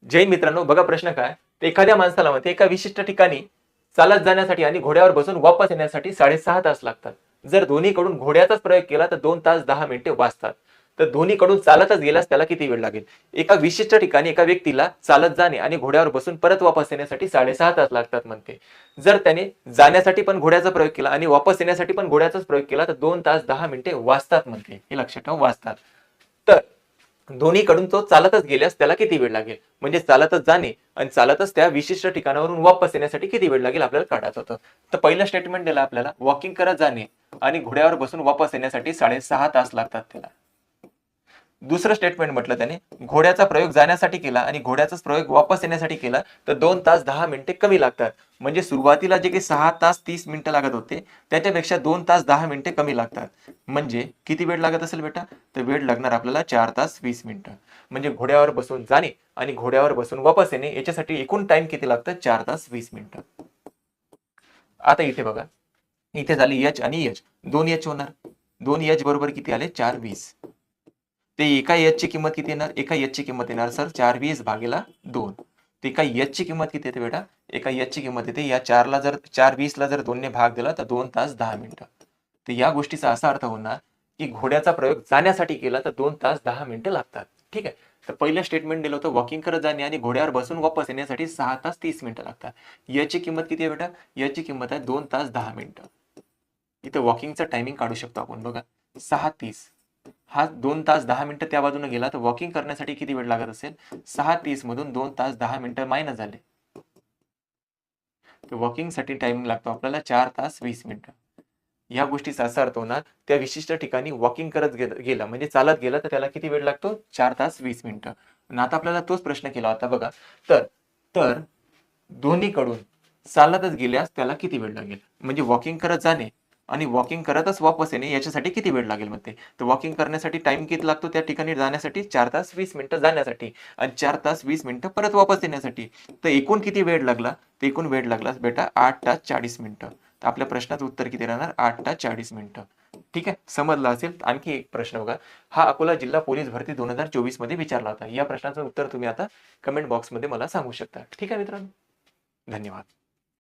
जैन मित्रांनो, बघा प्रश्न काय, तर एखाद्या माणसाला म्हणते एका विशिष्ट ठिकाणी चालत जाण्यासाठी आणि घोड्यावर बसून वापस येण्यासाठी 6.5 तास लागतात. जर दोन्हीकडून घोड्याचाच प्रयोग केला तर 2 तास 10 मिनिटे वाचतात. तर दोन्हीकडून चालतच गेल्यास त्याला किती वेळ लागेल? एका विशिष्ट ठिकाणी एका व्यक्तीला चालत जाणे आणि घोड्यावर बसून परत वापस येण्यासाठी 6.5 तास लागतात म्हणते. जर त्याने जाण्यासाठी पण घोड्याचा प्रयोग केला आणि वापस येण्यासाठी पण घोड्याचाच प्रयोग केला तर 2 तास 10 मिनिटे वाचतात म्हणते. हे लक्षात ठेवा, वाचतात. तर दोन्हीकडून तो चालतच गेल्यास त्याला किती वेळ लागेल? म्हणजे चालतच जाणे आणि चालतच त्या विशिष्ट ठिकाणावरून वापस येण्यासाठी किती वेळ लागेल आपल्याला काढायचं होतं. तर पहिलं स्टेटमेंट दिलं आपल्याला, वॉकिंग करत जाणे आणि घोड्यावर बसून वापस येण्यासाठी 6.5 तास लागतात त्याला. दुसरं स्टेटमेंट म्हटलं त्याने, घोड्याचा प्रयोग जाण्यासाठी केला आणि घोड्याचाच प्रयोग वापस येण्यासाठी केला तर 2 तास 10 मिनिटे कमी लागतात. म्हणजे सुरुवातीला जे काही 6 तास 30 मिनिटं लागत होते त्याच्यापेक्षा 2 तास 10 मिनिटे कमी लागतात. म्हणजे किती वेळ लागत असेल बेटा? तर वेळ लागणार आपल्याला 4 तास 20 मिनिटं. म्हणजे घोड्यावर बसून जाणे आणि घोड्यावर बसून वापस येणे याच्यासाठी एकूण टाइम किती लागतं? 4 तास 20 मिनिटं. आता इथे बघा, इथे झाली एच आणि एच, 2 एच होणार. 2 एच बरोबर किती आले? 4 20. ते एका एच ची किंमत किती येणार? एका एच ची किंमत येणार सर 4 20 भागीला 2. ते एका एच ची किंमत किती येते बेटा? एका एच ची किंमत येते, या 4 ला जर 4 20 ला जर 2 ने भाग दिला तर 2 तास 10 मिनिटं. तर या गोष्टीचा असा अर्थ होणार की घोड्याचा प्रयोग जाण्यासाठी केला तर 2 तास 10 मिनिटं लागतात. ठीक आहे. तर पहिलं स्टेटमेंट दिलं होतं, वॉकिंग करत जाणे आणि घोड्यावर बसून वापस येण्यासाठी 6 तास 30 मिनिटं लागतात. याची किंमत किती आहे बेटा? याची किंमत आहे 2 तास 10 मिनिटं. इथं वॉकिंगचं टायमिंग काढू शकतो आपण बघा, 6:30 हा 2 तास 10 मिनिटं त्या बाजूने गेला तर वॉकिंग करण्यासाठी किती वेळ लागत असेल? 6:30 मधून 2 तास 10 मिनिटं मायनस झाले. तर वॉकिंगसाठी टाइमिंग लागतो आपल्याला 4 तास 20 मिनिटं. या गोष्टीचा असा अर्थ होणार, त्या विशिष्ट ठिकाणी वॉकिंग करत गेला म्हणजे चालत गेला तर त्याला किती वेळ लागतो? 4 तास 20 मिनिटं. आणि आता आपल्याला तोच प्रश्न केला होता बघा. तर तर दोन्हीकडून चालतच गेल्यास त्याला किती वेळ लागेल? म्हणजे वॉकिंग करत जाणे आणि वॉकिंग करतच वापस येणे याच्यासाठी किती वेळ लागेल म्हणते. तर वॉकिंग करण्यासाठी टाइम किती लागतो त्या ठिकाणी जाण्यासाठी? 4 तास 20 मिनिटं जाण्यासाठी आणि 4 तास 20 मिनिटं परत वापस येण्यासाठी. तर एकूण किती वेळ लागला? तर एकूण वेळ लागला बेटा 8 तास 40 मिनिटं. तर आपल्या प्रश्नाचं उत्तर किती राहणार? 8 तास 40 मिनिटं. ठीक आहे, समजलं असेल. आणखी एक प्रश्न बघा, हा अकोला जिल्हा पोलीस भरती 2024 मध्ये विचारला होता. या प्रश्नाचं उत्तर तुम्ही आता कमेंट बॉक्समध्ये मला सांगू शकता. ठीक आहे मित्रांनो, धन्यवाद.